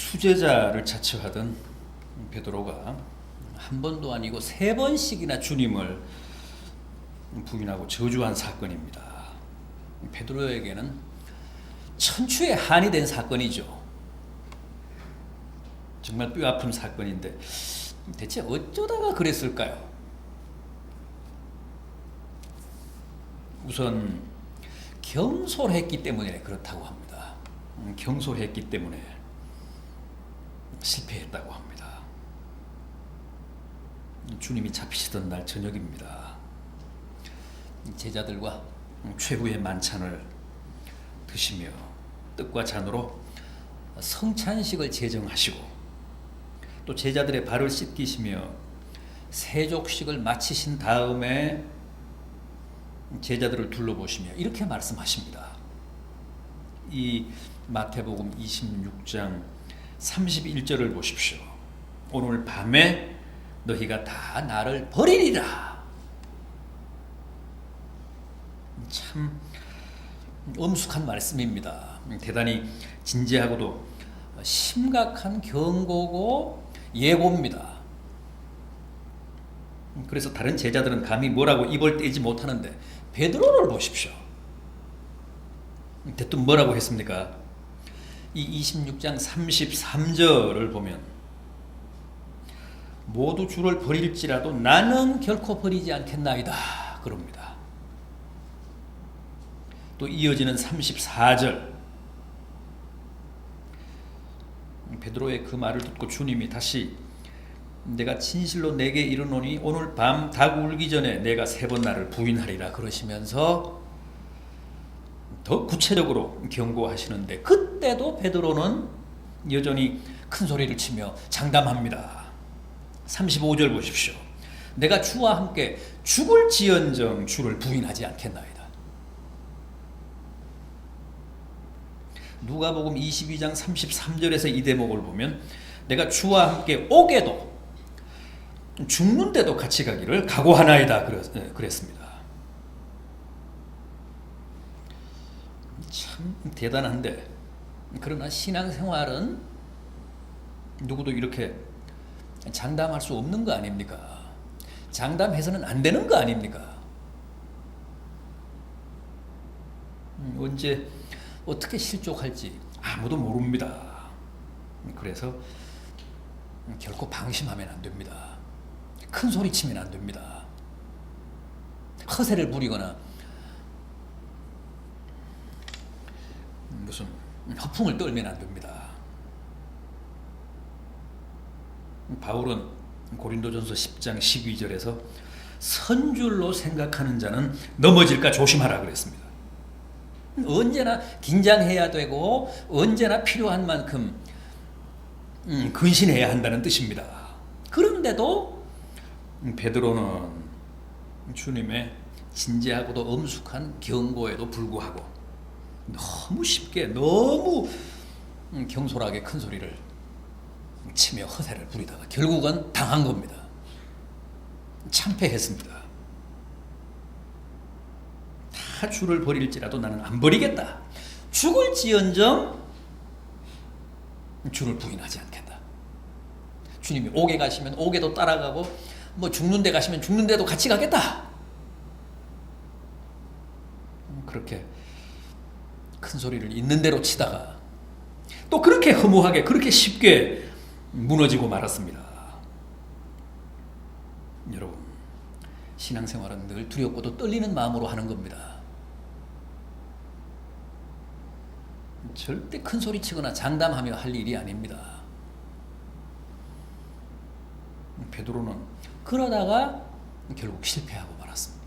수제자를 자처하던 베드로가 한 번도 아니고 세 번씩이나 주님을 부인하고 저주한 사건입니다. 베드로에게는 천추의 한이 된 사건이죠. 정말 뼈아픈 사건인데 대체 어쩌다가 그랬을까요? 우선 경솔했기 때문에 그렇다고 합니다. 경솔했기 때문에 실패했다고 합니다. 주님이 잡히시던 날 저녁입니다. 제자들과 최후의 만찬을 드시며 떡과 잔으로 성찬식을 제정하시고 또 제자들의 발을 씻기시며 세족식을 마치신 다음에 제자들을 둘러보시며 이렇게 말씀하십니다. 이 마태복음 26장 31절을 보십시오. 오늘 밤에 너희가 다 나를 버리리라. 참 엄숙한 말씀입니다. 대단히 진지하고도 심각한 경고고 예고입니다. 그래서 다른 제자들은 감히 뭐라고 입을 떼지 못하는데 베드로를 보십시오. 대뜸 뭐라고 했습니까? 이 26장 33절을 보면 모두 주를 버릴지라도 나는 결코 버리지 않겠나이다 그럽니다. 또 이어지는 34절 베드로의 그 말을 듣고 주님이 다시 내가 진실로 내게 이르노니 오늘 밤 닭 울기 전에 내가 세 번 나를 부인하리라 그러시면서 더 구체적으로 경고하시는데 그때도 베드로는 여전히 큰 소리를 치며 장담합니다. 35절 보십시오. 내가 주와 함께 죽을지언정 주를 부인하지 않겠나이다. 누가복음 22장 33절에서 이 대목을 보면 내가 주와 함께 오게도 죽는데도 같이 가기를 각오하나이다 그랬습니다. 참 대단한데 그러나 신앙생활은 누구도 이렇게 장담할 수 없는 거 아닙니까? 장담해서는 안 되는 거 아닙니까? 언제 어떻게 실족할지 아무도 모릅니다. 그래서 결코 방심하면 안 됩니다. 큰 소리 치면 안 됩니다. 허세를 부리거나 무슨 허풍을 떨면 안 됩니다. 바울은 고린도전서 10장 12절에서 선줄로 생각하는 자는 넘어질까 조심하라 그랬습니다. 언제나 긴장해야 되고 언제나 필요한 만큼 근신해야 한다는 뜻입니다. 그런데도 베드로는 주님의 진지하고도 엄숙한 경고에도 불구하고 너무 쉽게 너무 경솔하게 큰 소리를 치며 허세를 부리다가 결국은 당한 겁니다. 참패했습니다. 다 주를 버릴지라도 나는 안 버리겠다. 죽을지언정 주를 부인하지 않겠다. 주님이 옥에 가시면 옥에도 따라가고 뭐 죽는 데 가시면 죽는 데도 같이 가겠다. 그렇게 큰 소리를 있는 대로 치다가 또 그렇게 허무하게 그렇게 쉽게 무너지고 말았습니다. 여러분, 신앙생활은 늘 두렵고도 떨리는 마음으로 하는 겁니다. 절대 큰 소리 치거나 장담하며 할 일이 아닙니다. 베드로는 그러다가 결국 실패하고 말았습니다.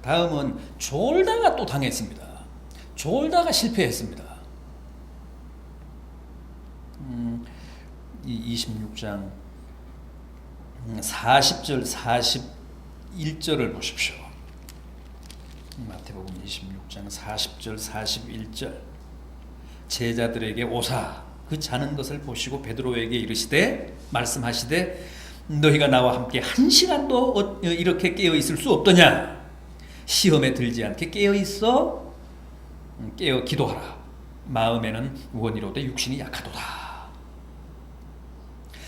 다음은 졸다가 또 당했습니다. 졸다가 실패했습니다. 이 26장 40절 41절을 보십시오. 마태복음 26장 40절 41절 제자들에게 오사 그 자는 것을 보시고 베드로에게 이르시되 말씀하시되 너희가 나와 함께 한 시간도 이렇게 깨어 있을 수 없더냐. 시험에 들지 않게 깨어 있어 깨어 기도하라. 마음에는 원이로되 육신이 약하도다.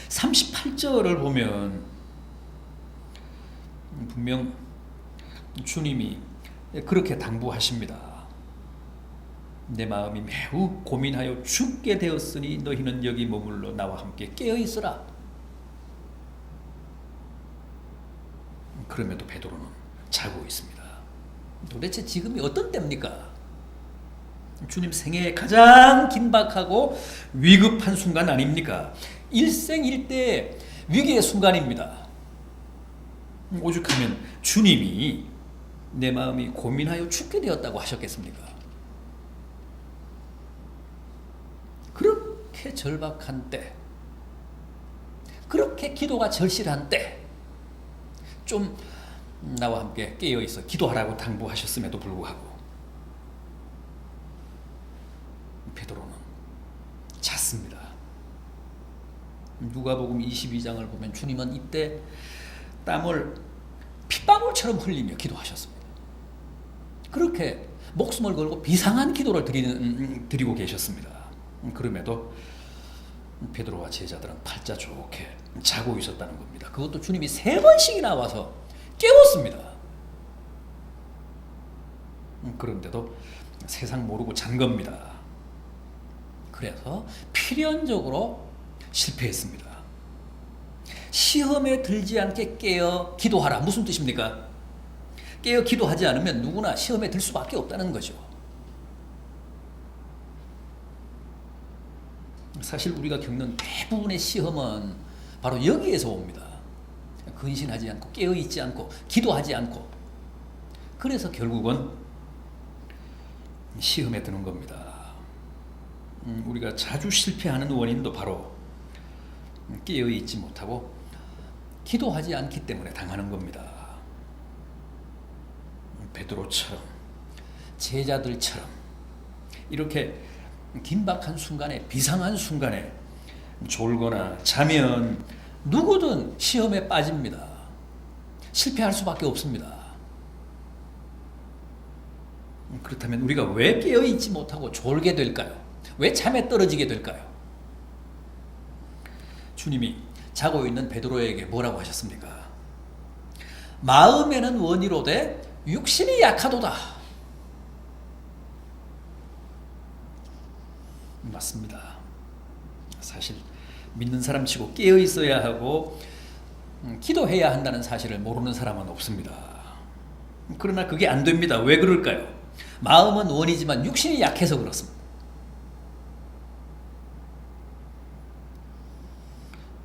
38절을 보면 분명 주님이 그렇게 당부하십니다. 내 마음이 매우 고민하여 죽게 되었으니 너희는 여기 머물러 나와 함께 깨어있으라. 그럼에도 베드로는 자고 있습니다. 도대체 지금이 어떤 때입니까? 주님 생애에 가장 긴박하고 위급한 순간 아닙니까? 일생일대 위기의 순간입니다. 오죽하면 주님이 내 마음이 고민하여 죽게 되었다고 하셨겠습니까? 그렇게 절박한 때, 그렇게 기도가 절실한 때, 좀 나와 함께 깨어있어 기도하라고 당부하셨음에도 불구하고 베드로는 잤습니다. 누가복음 22장을 보면 주님은 이때 땀을 핏방울처럼 흘리며 기도하셨습니다. 그렇게 목숨을 걸고 비상한 기도를 드리고 계셨습니다. 그럼에도 베드로와 제자들은 팔자 좋게 자고 있었다는 겁니다. 그것도 주님이 3번씩이나 와서 깨웠습니다. 그런데도 세상 모르고 잔 겁니다. 그래서 필연적으로 실패했습니다. 시험에 들지 않게 깨어 기도하라. 무슨 뜻입니까? 깨어 기도하지 않으면 누구나 시험에 들 수밖에 없다는 거죠. 사실 우리가 겪는 대부분의 시험은 바로 여기에서 옵니다. 근신하지 않고 깨어있지 않고 기도하지 않고, 그래서 결국은 시험에 드는 겁니다. 우리가 자주 실패하는 원인도 바로 깨어있지 못하고 기도하지 않기 때문에 당하는 겁니다. 베드로처럼, 제자들처럼 이렇게 긴박한 순간에, 비상한 순간에 졸거나 자면 누구든 시험에 빠집니다. 실패할 수밖에 없습니다. 그렇다면 우리가 왜 깨어있지 못하고 졸게 될까요? 왜 잠에 떨어지게 될까요? 주님이 자고 있는 베드로에게 뭐라고 하셨습니까? 마음에는 원이로되 육신이 약하도다. 맞습니다. 사실 믿는 사람치고 깨어 있어야 하고 기도해야 한다는 사실을 모르는 사람은 없습니다. 그러나 그게 안 됩니다. 왜 그럴까요? 마음은 원이지만 육신이 약해서 그렇습니다.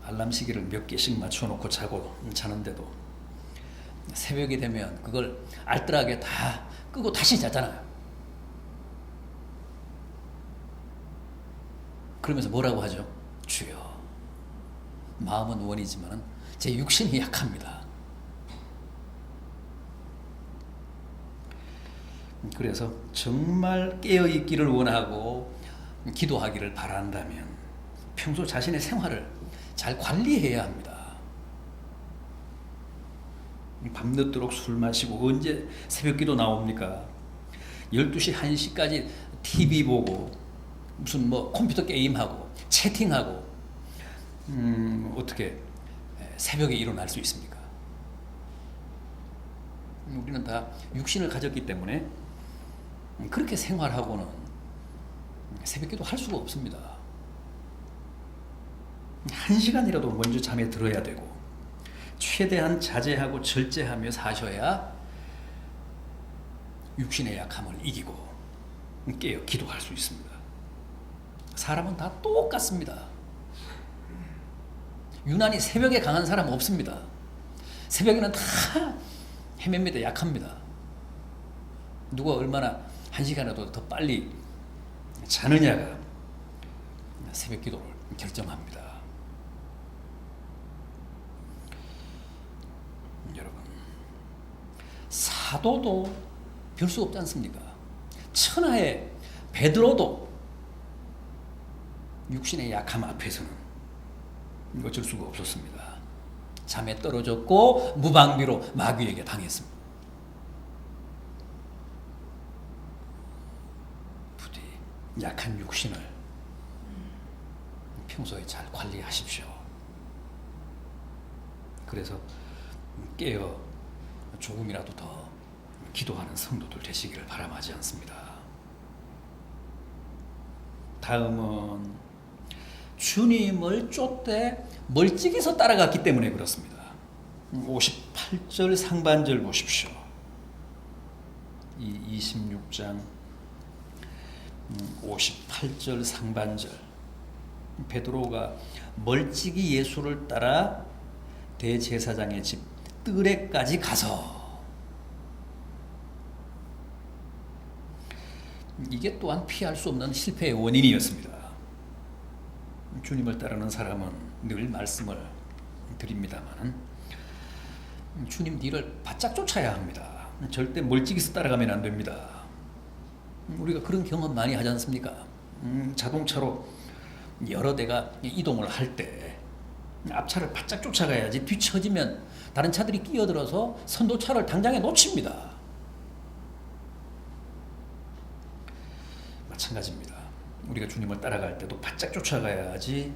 알람 시계를 몇 개씩 맞춰놓고 자는데도 새벽이 되면 그걸 알뜰하게 다 끄고 다시 자잖아요. 그러면서 뭐라고 하죠? 주여, 마음은 원이지만 제 육신이 약합니다. 그래서 정말 깨어있기를 원하고 기도하기를 바란다면 평소 자신의 생활을 잘 관리해야 합니다. 밤늦도록 술 마시고 언제 새벽기도 나옵니까? 12시, 1시까지 TV 보고 무슨 컴퓨터 게임하고 채팅하고 어떻게 새벽에 일어날 수 있습니까? 우리는 다 육신을 가졌기 때문에 그렇게 생활하고는 새벽기도 할 수가 없습니다. 1시간이라도 먼저 잠에 들어야 되고 최대한 자제하고 절제하며 사셔야 육신의 약함을 이기고 깨어 기도할 수 있습니다. 사람은 다 똑같습니다. 유난히 새벽에 강한 사람은 없습니다. 새벽에는 다 헤맵니다. 약합니다. 누가 얼마나 1시간이라도 더 빨리 자느냐가 새벽 기도를 결정합니다. 여러분, 사도도 별 수 없지 않습니까? 천하의 베드로도 육신의 약함 앞에서는 어쩔 수가 없었습니다. 잠에 떨어졌고 무방비로 마귀에게 당했습니다. 부디 약한 육신을 평소에 잘 관리하십시오. 그래서 깨어 조금이라도 더 기도하는 성도들 되시기를 바람하지 않습니다. 다음은 주님을 쫓되 멀찍이서 따라갔기 때문에 그렇습니다. 58절 상반절 보십시오. 이 26장 58절 상반절, 베드로가 멀찍이 예수를 따라 대제사장의 집 뜰에까지 가서, 이게 또한 피할 수 없는 실패의 원인이었습니다. 주님을 따르는 사람은 늘 말씀을 드립니다만 주님 뒤를 바짝 쫓아야 합니다. 절대 멀찍이서 따라가면 안 됩니다. 우리가 그런 경험 많이 하지 않습니까? 자동차로 여러 대가 이동을 할 때 앞차를 바짝 쫓아가야지 뒤처지면 다른 차들이 끼어들어서 선도차를 당장에 놓칩니다. 마찬가지입니다. 우리가 주님을 따라갈 때도 바짝 쫓아가야지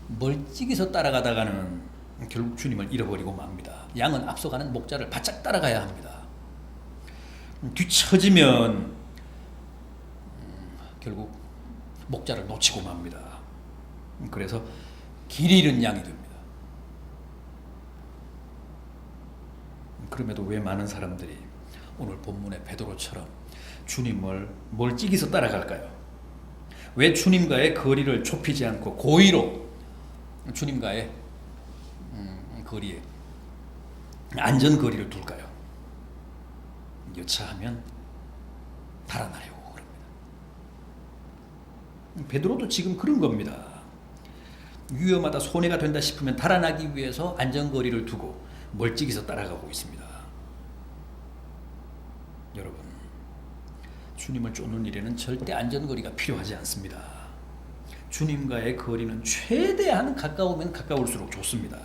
멀찍이서 따라가다가는 결국 주님을 잃어버리고 맙니다. 양은 앞서가는 목자를 바짝 따라가야 합니다. 뒤처지면 결국 목자를 놓치고 맙니다. 그래서 길 잃은 양이 됩니다. 그럼에도 왜 많은 사람들이 오늘 본문의 베드로처럼 주님을 멀찍이서 따라갈까요? 왜 주님과의 거리를 좁히지 않고 고의로 주님과의 거리에 안전거리를 둘까요? 여차하면 달아나려고 그럽니다. 베드로도 지금 그런 겁니다. 위험하다, 손해가 된다 싶으면 달아나기 위해서 안전거리를 두고 멀찍이서 따라가고 있습니다. 여러분, 주님을 쫓는 일에는 절대 안전거리가 필요하지 않습니다. 주님과의 거리는 최대한 가까우면 가까울수록 좋습니다.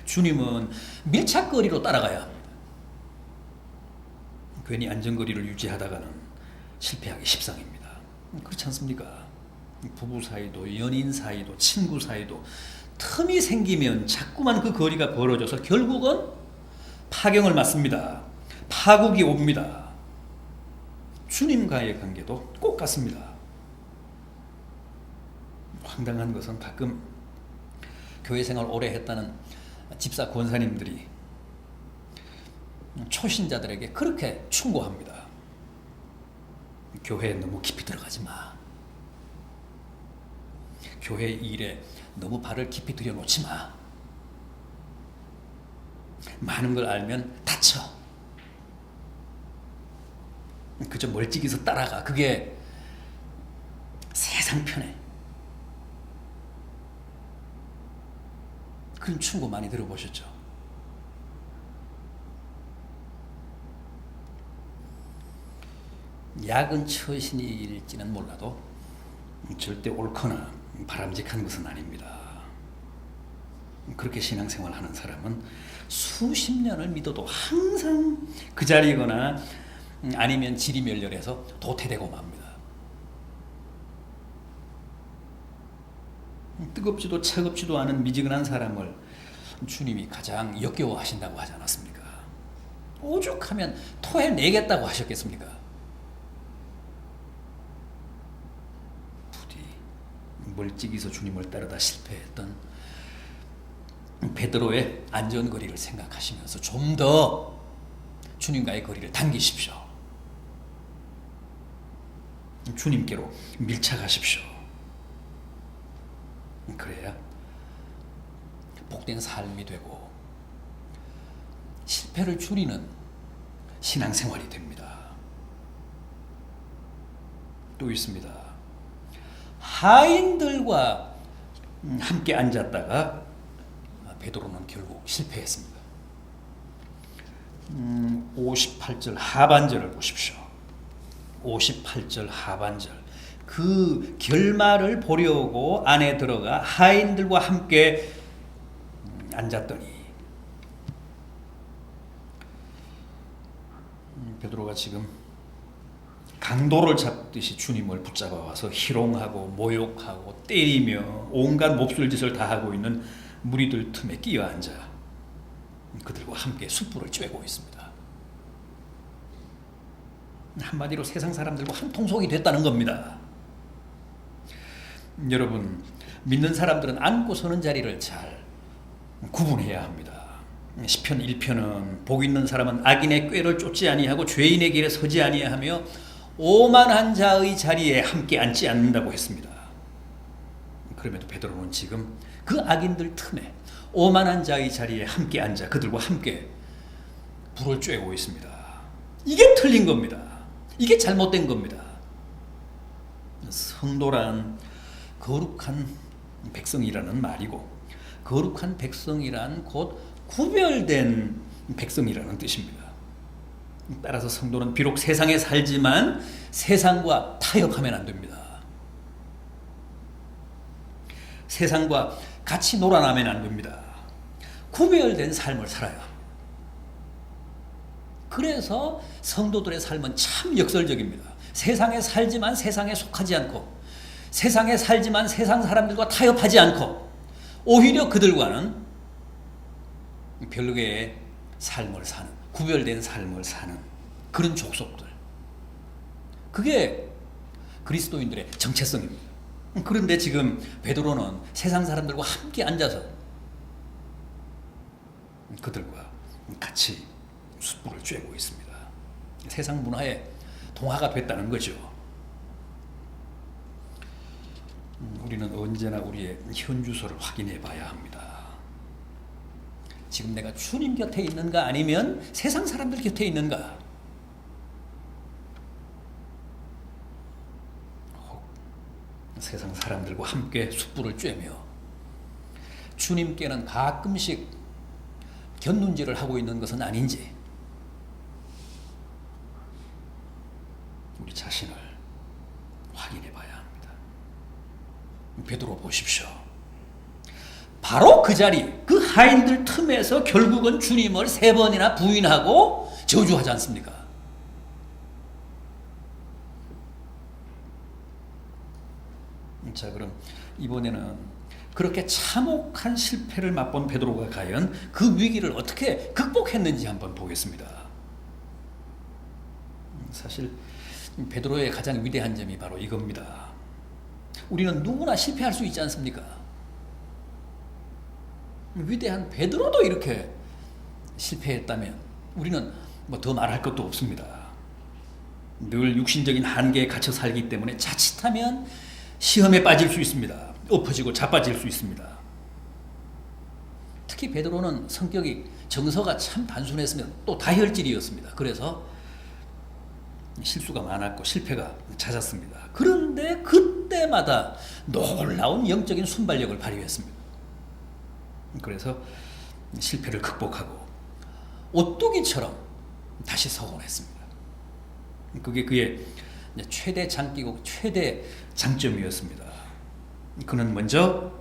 주님은 밀착거리로 따라가야 합니다. 괜히 안전거리를 유지하다가는 실패하기 십상입니다. 그렇지 않습니까? 부부 사이도, 연인 사이도, 친구 사이도 틈이 생기면 자꾸만 그 거리가 벌어져서 결국은 파경을 맞습니다. 파국이 옵니다. 주님과의 관계도 꼭 같습니다. 황당한 것은 가끔 교회 생활 오래 했다는 집사 권사님들이 초신자들에게 그렇게 충고합니다. 교회에 너무 깊이 들어가지 마. 교회 일에 너무 발을 깊이 들여놓지 마. 많은 걸 알면 다쳐. 그저 멀찍이서 따라가. 그게 세상 편해. 그런 충고 많이 들어보셨죠? 약은 처신일지는 몰라도 절대 옳거나 바람직한 것은 아닙니다. 그렇게 신앙생활 하는 사람은 수십 년을 믿어도 항상 그 자리거나 아니면 지리멸렬해서 도태되고 맙니다. 뜨겁지도 차갑지도 않은 미지근한 사람을 주님이 가장 역겨워하신다고 하지 않았습니까? 오죽하면 토해내겠다고 하셨겠습니까? 부디 멀찍이서 주님을 따르다 실패했던 베드로의 안전거리를 생각하시면서 좀 더 주님과의 거리를 당기십시오. 주님께로 밀착하십시오. 그래야 복된 삶이 되고 실패를 줄이는 신앙생활이 됩니다. 또 있습니다. 하인들과 함께 앉았다가 베드로는 결국 실패했습니다. 58절 하반절을 보십시오. 58절 하반절. 그 결말을 보려고 안에 들어가 하인들과 함께 앉았더니 베드로가 지금 강도를 잡듯이 주님을 붙잡아 와서 희롱하고 모욕하고 때리며 온갖 몹쓸 짓을 다 하고 있는 무리들 틈에 끼어 앉아 그들과 함께 숯불을 쬐고 있습니다. 한마디로 세상 사람들과 한 통속이 됐다는 겁니다. 여러분, 믿는 사람들은 앉고 서는 자리를 잘 구분해야 합니다. 시편 1편은 복 있는 사람은 악인의 꾀를 쫓지 아니하고 죄인의 길에 서지 아니하며 오만한 자의 자리에 함께 앉지 않는다고 했습니다. 그럼에도 베드로는 지금 그 악인들 틈에 오만한 자의 자리에 함께 앉아 그들과 함께 불을 쬐고 있습니다. 이게 틀린 겁니다. 이게 잘못된 겁니다. 성도란 거룩한 백성이라는 말이고, 거룩한 백성이란 곧 구별된 백성이라는 뜻입니다. 따라서 성도는 비록 세상에 살지만 세상과 타협하면 안 됩니다. 세상과 같이 놀아나면 안 됩니다. 구별된 삶을 살아야 합니다. 그래서 성도들의 삶은 참 역설적입니다. 세상에 살지만 세상에 속하지 않고, 세상에 살지만 세상 사람들과 타협하지 않고, 오히려 그들과는 별개의 삶을 사는, 구별된 삶을 사는 그런 족속들. 그게 그리스도인들의 정체성입니다. 그런데 지금 베드로는 세상 사람들과 함께 앉아서 그들과 같이 숯불을 쬐고 있습니다. 세상 문화에 동화가 됐다는 거죠. 우리는 언제나 우리의 현주소를 확인해 봐야 합니다. 지금 내가 주님 곁에 있는가 아니면 세상 사람들 곁에 있는가? 혹 세상 사람들과 함께 숯불을 쬐며 주님께는 가끔씩 곁눈질을 하고 있는 것은 아닌지 우리 자신을 확인해 봐야 합니다. 베드로 보십시오. 바로 그 자리, 그 하인들 틈에서 결국은 주님을 3번이나 부인하고 저주하지 않습니까? 자, 그럼 이번에는 그렇게 참혹한 실패를 맛본 베드로가 과연 그 위기를 어떻게 극복했는지 한번 보겠습니다. 사실 베드로의 가장 위대한 점이 바로 이겁니다. 우리는 누구나 실패할 수 있지 않습니까? 위대한 베드로도 이렇게 실패했다면 우리는 뭐 더 말할 것도 없습니다. 늘 육신적인 한계에 갇혀 살기 때문에 자칫하면 시험에 빠질 수 있습니다. 엎어지고 자빠질 수 있습니다. 특히 베드로는 성격이 정서가 참 단순했으며 또 다혈질이었습니다. 그래서 실수가 많았고 실패가 잦았습니다. 그런데 그때마다 놀라운 영적인 순발력을 발휘했습니다. 그래서 실패를 극복하고 오뚜기처럼 다시 서곤했습니다. 그게 그의 최대 장기고 최대 장점이었습니다. 그는 먼저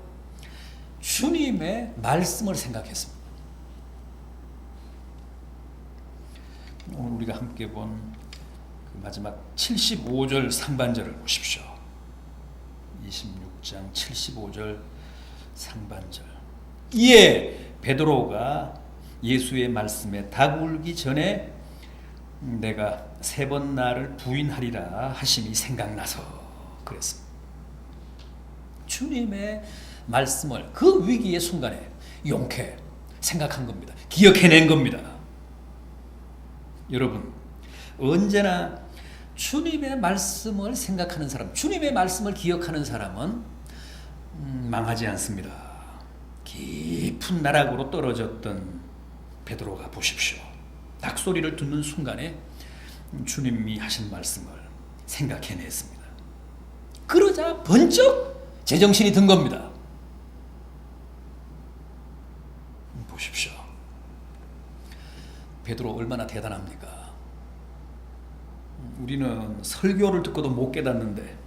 주님의 말씀을 생각했습니다. 오늘 우리가 함께 본 그 마지막 75절 상반절을 보십시오. 26장 75절 상반절. 이에 베드로가 예수의 말씀에 닭 울기 전에 내가 3번 나를 부인하리라 하심이 생각나서 그랬습니다. 주님의 말씀을 그 위기의 순간에 용케 생각한 겁니다. 기억해낸 겁니다. 여러분, 언제나 주님의 말씀을 생각하는 사람, 주님의 말씀을 기억하는 사람은 망하지 않습니다. 깊은 나락으로 떨어졌던 베드로가 보십시오. 닭소리를 듣는 순간에 주님이 하신 말씀을 생각해냈습니다. 그러자 번쩍 제정신이 든 겁니다. 보십시오. 베드로 얼마나 대단합니까? 우리는 설교를 듣고도 못 깨닫는데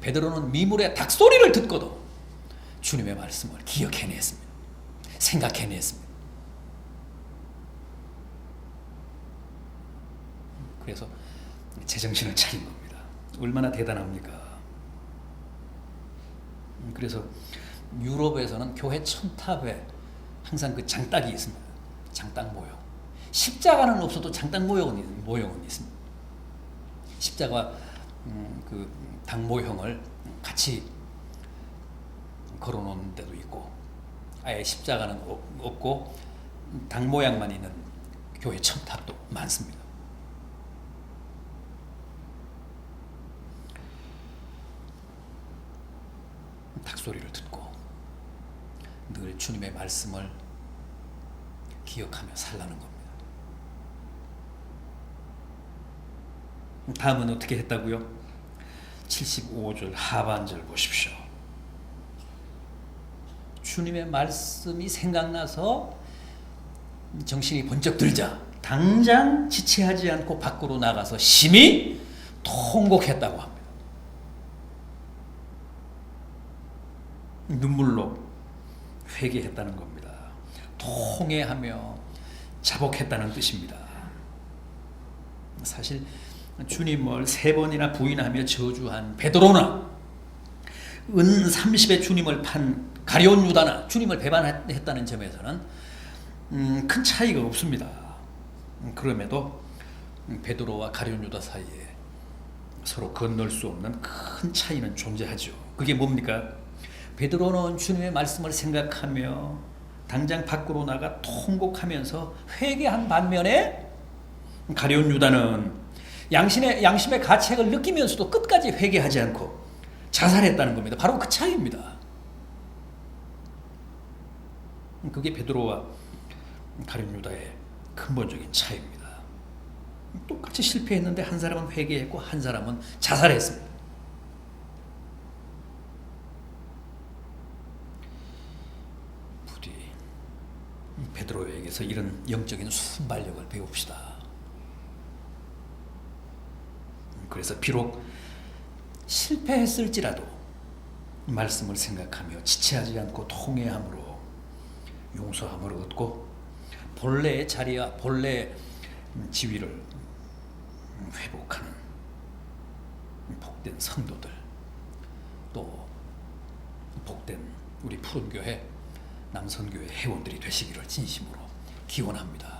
베드로는 미물의 닭소리를 듣고도 주님의 말씀을 기억해냈습니다. 생각해냈습니다. 그래서 제정신을 차린 겁니다. 얼마나 대단합니까? 그래서 유럽에서는 교회 첨탑에 항상 그 장딱이 있습니다. 장딱 모형. 십자가는 없어도 장딱 모형은 있습니다. 십자가 그 당 모형을 같이 걸어놓는 데도 있고, 아예 십자가는 없고 당 모양만 있는 교회 첨탑도 많습니다. 닭소리를 듣고 늘 주님의 말씀을 기억하며 살라는 겁니다. 다음은 어떻게 했다고요? 75절 하반절 보십시오. 주님의 말씀이 생각나서 정신이 번쩍 들자 당장 지체하지 않고 밖으로 나가서 심히 통곡했다고 합니다. 눈물로 회개했다는 겁니다. 통회하며 자복했다는 뜻입니다. 사실 주님을 3번이나 부인하며 저주한 베드로나 은 30에 주님을 판 가룟 유다나 주님을 배반했다는 점에서는 큰 차이가 없습니다. 그럼에도 베드로와 가룟 유다 사이에 서로 건널 수 없는 큰 차이는 존재하죠. 그게 뭡니까? 베드로는 주님의 말씀을 생각하며 당장 밖으로 나가 통곡하면서 회개한 반면에 가룟 유다는 양심의 가책을 느끼면서도 끝까지 회개하지 않고 자살했다는 겁니다. 바로 그 차이입니다. 그게 베드로와 가룟 유다의 근본적인 차이입니다. 똑같이 실패했는데 한 사람은 회개했고 한 사람은 자살했습니다. 부디 베드로에게서 이런 영적인 순발력을 배웁시다. 그래서 비록 실패했을지라도 말씀을 생각하며 지체하지 않고 통회함으로 용서함을 얻고 본래의 자리와 본래의 지위를 회복하는 복된 성도들, 또 복된 우리 푸른교회 남선교회 회원들이 되시기를 진심으로 기원합니다.